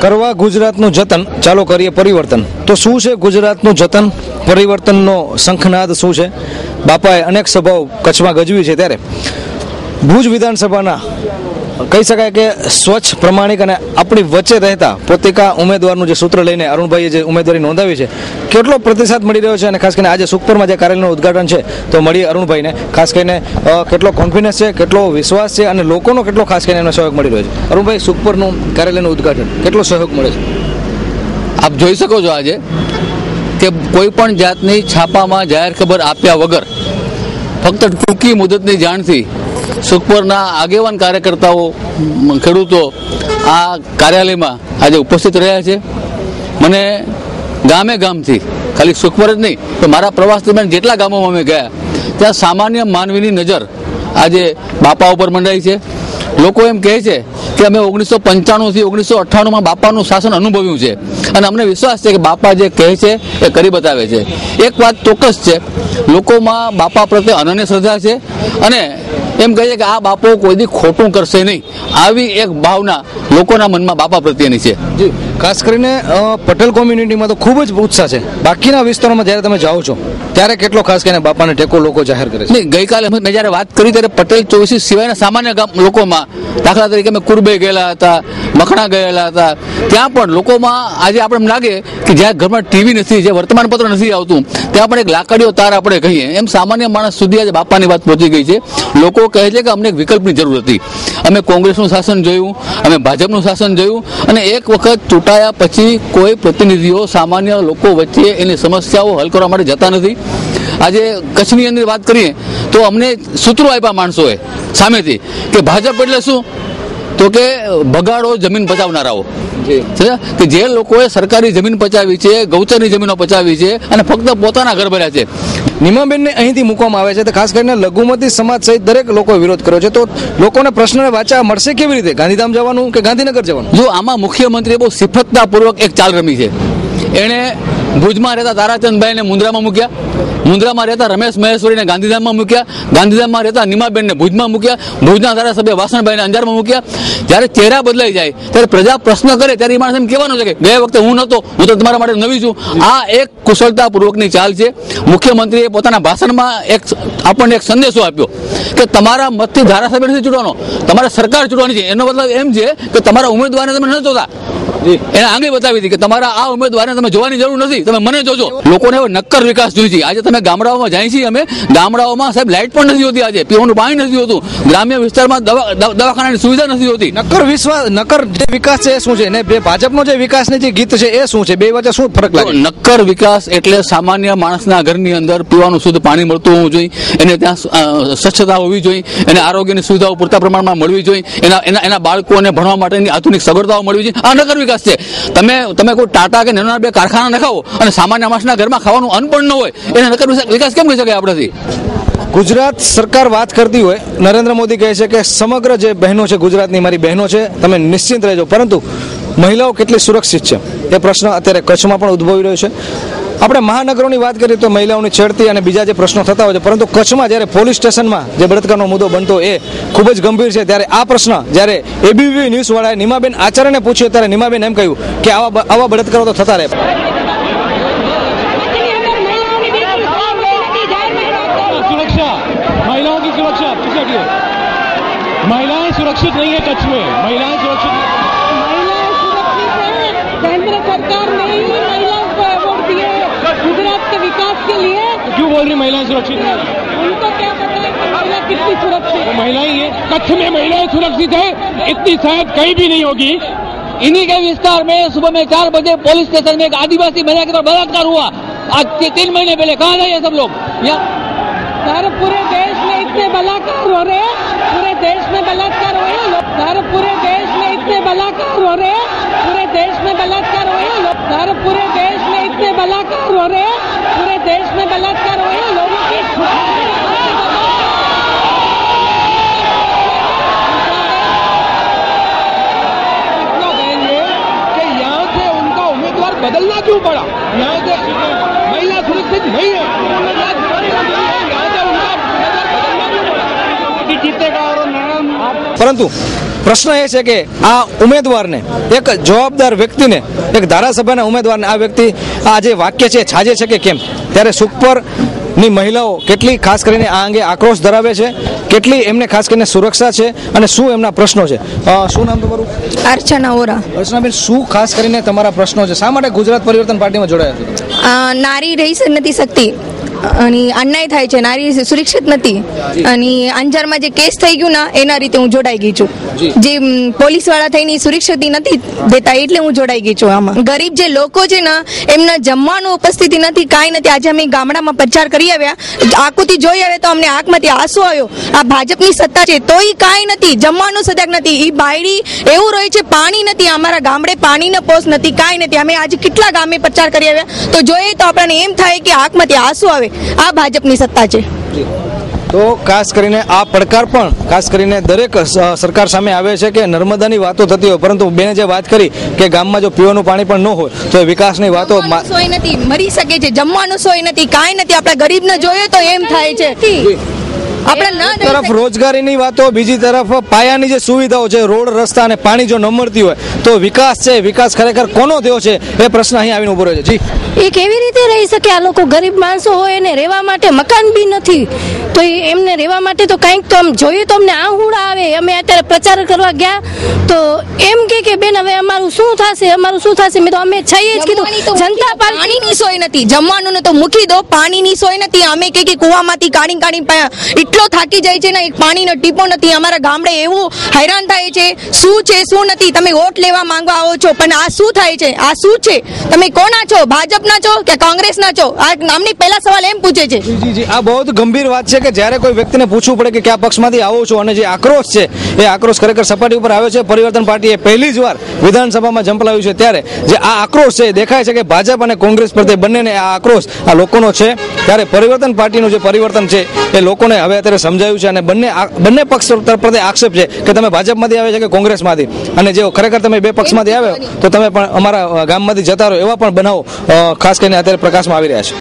કરવા ગુજરાતનું જતન, ચાલો કરીએ પરિવર્તન. તો શું છે ગુજરાતનું જતન, પરિવર્તનનો શંખનાદ શું છે? બાપાએ અનેક સભાઓ કચ્છમાં ગજવી છે, ત્યારે ભુજ વિધાનસભાના કહી શકાય કે સ્વચ્છ, પ્રમાણિક અને આપણી વચ્ચે રહેતા પોતિકા ઉમેદવારનું જે સૂત્ર લઈને અરુણભાઈએ જે ઉમેદવારી નોંધાવી છે, કેટલો પ્રતિસાદ મળી રહ્યો છે? અને ખાસ કરીને આજે સુખપરમાં જે કાર્યાલયનું ઉદ્ઘાટન છે, તો મળીએ અરુણભાઈને. ખાસ કરીને કેટલો કોન્ફિડન્સ છે, કેટલો વિશ્વાસ છે અને લોકોનો કેટલો ખાસ કરીને એનો સહયોગ મળી રહ્યો છે? અરુણભાઈ, સુખપરનું કાર્યાલયનું ઉદ્ઘાટન, કેટલો સહયોગ મળે છે? આપ જોઈ શકો છો આજે કે કોઈ પણ જાતની છાપામાં જાહેર ખબર આપ્યા વગર ફક્ત ટૂંકી મુદતની જાણથી સુખપરના આગેવાન કાર્યકર્તાઓ, ખેડૂતો આ કાર્યાલયમાં આજે ઉપસ્થિત રહ્યા છે. મને ગામે ગામથી, ખાલી સુખપર જ નહીં તો મારા પ્રવાસ દરમિયાન જેટલા ગામોમાં અમે ગયા ત્યાં સામાન્ય માનવીની નજર આજે બાપા ઉપર મંડાઈ છે. લોકો એમ કહે છે કે અમે 1995થી 1998માં બાપાનું શાસન અનુભવ્યું છે અને અમને વિશ્વાસ છે કે બાપા જે કહે છે એ કરી બતાવે છે. એક વાત ચોક્કસ છે, લોકોમાં બાપા પ્રત્યે અનન્ય શ્રદ્ધા છે અને એમ કહીએ કે આ બાપો કોઈ દી ખોટું કરશે નહીં, આવી એક ભાવના લોકોના મનમાં બાપા પ્રત્યેની છે. જી, ખાસ કરીને પટેલ કોમ્યુનિટીમાં તો ખૂબ જ ઉત્સાહ છે. બાકીના વિસ્તારોમાં જ્યારે તમે જાઓ છો ત્યારે કેટલો ખાસ કરીને બાપાને ટેકો લોકો જાહેર કરે છે? નહીં, ગઈકાલે મેં જ્યારે વાત કરી ત્યારે પટેલ ચોવીસી સિવાયના સામાન્ય લોકોમાં, દાખલા તરીકે અમે કુરબે ગયેલા હતા, મખણા ગયેલા હતા, ત્યાં પણ લોકોમાં આજે આપણે એમ લાગે કે જ્યાં ઘરમાં ટીવી નથી, જે વર્તમાનપત્ર નથી આવતું, ત્યાં પણ એક લાકડીઓ તાર આપણે કહીએ એમ સામાન્ય માણસ સુધી આજે બાપાની વાત પહોંચી ગઈ છે. લોકો કહે છે કે અમને એક વિકલ્પની જરૂર હતી. અમે કોંગ્રેસનું શાસન જોયું, અમે ભાજપનું શાસન જોયું અને એક વખત ચૂંટાયા પછી કોઈ પ્રતિનિધિઓ સામાન્ય લોકો વચ્ચે એની સમસ્યાઓ હલ કરવા માટે જતા નથી. આજે કચ્છની અંદર વાત કરીએ તો અમને સૂત્રો આપ્યા માણસોએ સામેથી કે ભાજપ એટલે શું, તો કે ભગાડો જમીન પચાવનારાઓ, કે જે લોકોએ સરકારી જમીન પચાવી છે, ગૌચરની જમીનો પચાવી છે અને ફક્ત પોતાના ઘર ભર્યા છે. નિમાબેનને અહીંથી મૂકવામાં આવે છે તો ખાસ કરીને લઘુમતી સમાજ સહિત દરેક લોકોએ વિરોધ કર્યો છે. તો લોકોને પ્રશ્નને વાચા મળશે કેવી રીતે? ગાંધીધામ જવાનું કે ગાંધીનગર જવાનું? જો આમાં મુખ્યમંત્રીએ બહુ સિફતતાપૂર્વક એક ચાલ રમી છે. એણે ભુજમાં રહેતા તારાચંદભાઈને મુન્દ્રામાં મૂક્યા, મુન્દ્રામાં રહેતા રમેશ મહેશ્વરીને ગાંધીધામમાં મૂક્યા, ગાંધીધામમાં રહેતા નિમાબેનને ભુજમાં મૂક્યા, ભુજના ધારાસભ્ય વાસણભાઈને અંજારમાં મૂક્યા. જ્યારે ચહેરા બદલાઈ જાય ત્યારે પ્રજા પ્રશ્ન કરે ત્યારે એ માણસ એમ કહેવાનું છે કે ગયા વખતે હું નહોતો, હું તો તમારા માટે નવી છું. આ એક કુશળતાપૂર્વકની ચાલ છે. મુખ્યમંત્રીએ પોતાના ભાષણમાં આપણને એક સંદેશો આપ્યો કે તમારા મતથી ધારાસભ્ય નથી ચૂંટવાનો, તમારે સરકાર ચૂંટવાની છે. એનો મતલબ એમ છે કે તમારા ઉમેદવારને તમે નથી જોતા. એને આંગળી બતાવી હતી કે તમારા આ ઉમેદવારને તમે જોવાની જરૂર નથી, તમે મને જોજો. લોકોને હવે નક્કર વિકાસ જોઈએ છે. આજે તમે ગામડાઓમાં જાય છીએ, અમે ગામડાઓમાં સાહેબ લાઇટ પણ નથી હોતી, આજે પીવાનું પાણી નથી હોતું, ગ્રામ્ય વિસ્તારમાં દવાખાનાની સુવિધા નથી હોતી. નક્કર જે વિકાસ છે એ શું છે ને ભાજપનો જે વિકાસની જે ગીત છે એ શું છે? બે વચ્ચે શું ફરક લાગે? નક્કર વિકાસ એટલે સામાન્ય માણસના ઘરની અંદર પીવાનું શુદ્ધ પાણી મળતું હોવું જોઈએ, એને ત્યાં સ્વચ્છતા હોવી જોઈએ, એને આરોગ્યની સુવિધાઓ પૂરતા પ્રમાણમાં મળવી જોઈએ, એના બાળકોને ભણવા માટેની આધુનિક સગવડતાઓ મળવી જોઈએ. આ નગર વિકાસ છે. તમે કોઈ ટાટા કે નાના બે કારખાના નખાવો અને સામાન્ય માણસના ઘરમાં ખાવાનું અન્ન પણ ન હોય, એને નગર વિકાસ કેમ કહી શકાય આપણાથી? ગુજરાત સરકાર વાત કરતી હોય, નરેન્દ્ર મોદી કહે છે કે સમગ્ર જે બહેનો છે ગુજરાતની મારી બહેનો છે, તમે નિશ્ચિંત રહેજો, પરંતુ મહિલાઓ કેટલી સુરક્ષિત છે એ પ્રશ્ન અત્યારે કચ્છમાં પણ ઉદ્ભવી રહ્યો છે. આપણે મહાનગરોની વાત કરીએ તો મહિલાઓની છેડતી અને બીજા જે પ્રશ્નો થતા હોય છે, પરંતુ કચ્છમાં જ્યારે પોલીસ સ્ટેશનમાં જે બળાત્કારનો મુદ્દો બનતો એ ખૂબ જ ગંભીર છે. ત્યારે આ પ્રશ્ન જ્યારે એબીપી ન્યૂઝવાળાએ નિમાબેન આચાર્યને પૂછ્યો ત્યારે નિમાબેન એમ કહ્યું કે આવા બળાત્કારો તો થતા રહે. महिलाओं की सुरक्षा महिलाएं सुरक्षित नहीं है कच्छ में, महिलाएं सुरक्षित केंद्र सरकार ने ही महिलाओं को अवार्ड दिए गुजरात के विकास के लिए. क्यों बोल रही महिलाएं सुरक्षित नहीं? उनको क्या पता है कि महिला कितनी सुरक्षित? महिलाएं ये कच्छ में महिलाएं सुरक्षित है इतनी शायद कहीं भी नहीं होगी. इन्हीं के विस्तार में सुबह में 4 बजे पुलिस स्टेशन में एक आदिवासी महिला के साथ बलात्कार हुआ. आज 3 महीने पहले कहाँ गए ये सब लोग? सर पूरे देश में इतने बलात्कार हो रहे हैं, पूरे देश में बलात्कार हो रहे हैं सर, पूरे देश में इतने बलात्कार हो रहे हैं, पूरे देश में बलात्कार हो रहे हैं सर, पूरे देश में इतने बलात्कार हो रहे हैं, पूरे देश में बलात्कार हो रहे हैं. लोगों की कि यहाँ से उनका उम्मीदवार बदलना क्यों पड़ा? यहाँ से महिला सुरक्षित नहीं है, પરંતુ પ્રશ્ન એ છે કે આ ઉમેદવારને, એક જવાબદાર વ્યક્તિને, એક ધારાસભાના ઉમેદવારને આ વ્યક્તિ આ જે વાક્ય છે છાજે છે કે કેમ? ત્યારે સુખપરની મહિલાઓ કેટલી ખાસ કરીને આ અંગે આક્રોશ ધરાવે છે, કેટલી એમને ખાસ કરીને સુરક્ષા છે અને શું એમના પ્રશ્નો છે? શું નામ તમારું? અર્ચના ઓરા. અર્ચનાબેન, શું ખાસ કરીને તમારા પ્રશ્નો છે? શા માટે ગુજરાત પરિવર્તન પાર્ટીમાં જોડાયા છો? નારી રહી નથી શકતી અને અન્યાય થાય છે, નારી સુરક્ષિત નથી અને અંજારમાં જે કેસ થઈ ગયું ને એના રીતે હું જોડાઈ ગઈ છું. જે પોલીસ વાળા થઈને સુરક્ષિત નથી દેતા એટલે હું જોડાઈ ગઈ છું. આમાં ગરીબ જે લોકો છે ને એમના જમવાનું ઉપસ્થિતિ નથી, કાંઈ નથી. આજે અમે ગામડામાં પ્રચાર કરી આવ્યા, આંખોથી જોઈ આવ્યા તો અમને આંખમાંથી આંસુ આવ્યો. આ ભાજપની સત્તા છે તોય કાંઈ નથી, જમવાનું સજાગ નથી. એ બાયડી એવું રહ્યું છે, પાણી નથી, અમારા ગામડે પાણીનો પોસ નથી, કાંઈ નથી. અમે આજે કેટલા ગામે પ્રચાર કરી આવ્યા તો જોઈએ તો આપણને એમ થાય કે આંખમાંથી આંસુ આવે. આ ભાજપની સત્તા છે. તો ખાસ કરીને આ પડકાર પણ ખાસ કરીને દરેક સરકાર સામે આવે છે કે નર્મદાની વાતો થતી હોય, પરંતુ બેને જે વાત કરી કે ગામમાં જો પીવાનું પાણી પણ ન હોય તો વિકાસની વાતો સોય નથી, મરી શકે છે, જમવાનું સોય નથી, કાંઈ નથી. આપણા ગરીબને જોઈએ તો એમ થાય છે. એક તરફ રોજગારીની વાતો, બીજી તરફ પાયાની જે સુવિધાઓ છે, રોડ, રસ્તા અને પાણી જો ન મળતી હોય તો વિકાસ છે, વિકાસ ખરેખર કોનો થયો છે એ પ્રશ્ન અહીં આવીને ઉભો રહ્યો છે. જી, એ કેવી રીતે રહી શકે? આ લોકો ગરીબ માણસો હોય એને રહેવા માટે મકાન બી નથી, તો એમને રહેવા માટે તો કંઈક તો જોઈએ તો અમને આહુડા આવે. અમે અત્યારે પ્રચાર કરવા ગયા તો એમ કે બેન હવે અમારું શું થશે, અમારું શું થશે? મેં તો અમે છીએ જ કીધું. જનતા પાણીની સોય નથી, જમવાનું તો મૂકી દો, પાણીની સોય નથી. અમે કે કુવામાંથી કાઢી એટલો થાકી જાય છે ને, એક પાણીનો ટીપો નથી. અમારા ગામડે એવું હેરાન થાય છે, શું છે શું નથી. તમે વોટ લેવા માંગવા આવો છો પણ આ શું થાય છે? આ શું છે? તમે કોના છો? ભાજપના છો કે કોંગ્રેસના છો? આ નામની પહેલા સવાલ એમ પૂછે છે. જી, આ બહુ ગંભીર વાત છે કે જ્યારે કોઈ વ્યક્તિને પૂછવું પડે કે કયા પક્ષમાંથી આવો છો, અને જે આક્રોશ છે એ આક્રોશ ખરેખર સપાટી ઉપર આવ્યો છે. પરિવર્તન પાર્ટીએ પહેલી જ વાર વિધાનસભામાં ઝંપલાવ્યું છે, ત્યારે જે આ આક્રોશ છે દેખાય છે કે ભાજપ અને કોંગ્રેસ પ્રત્યે બંનેને આ આક્રોશ આ લોકોનો છે. ત્યારે પરિવર્તન પાર્ટીનું જે પરિવર્તન છે એ લોકોને હવે અત્યારે સમજાયું છે અને બંને પક્ષ પ્રત્યે આક્ષેપ છે કે તમે ભાજપમાંથી આવે છે કે કોંગ્રેસમાંથી, અને જો ખરેખર તમે બે પક્ષમાંથી આવ્યો તો તમે પણ અમારા ગામમાંથી જતા રહો, એવા પણ બનાવો ખાસ કરીને અત્યારે પ્રકાશમાં આવી રહ્યા છે.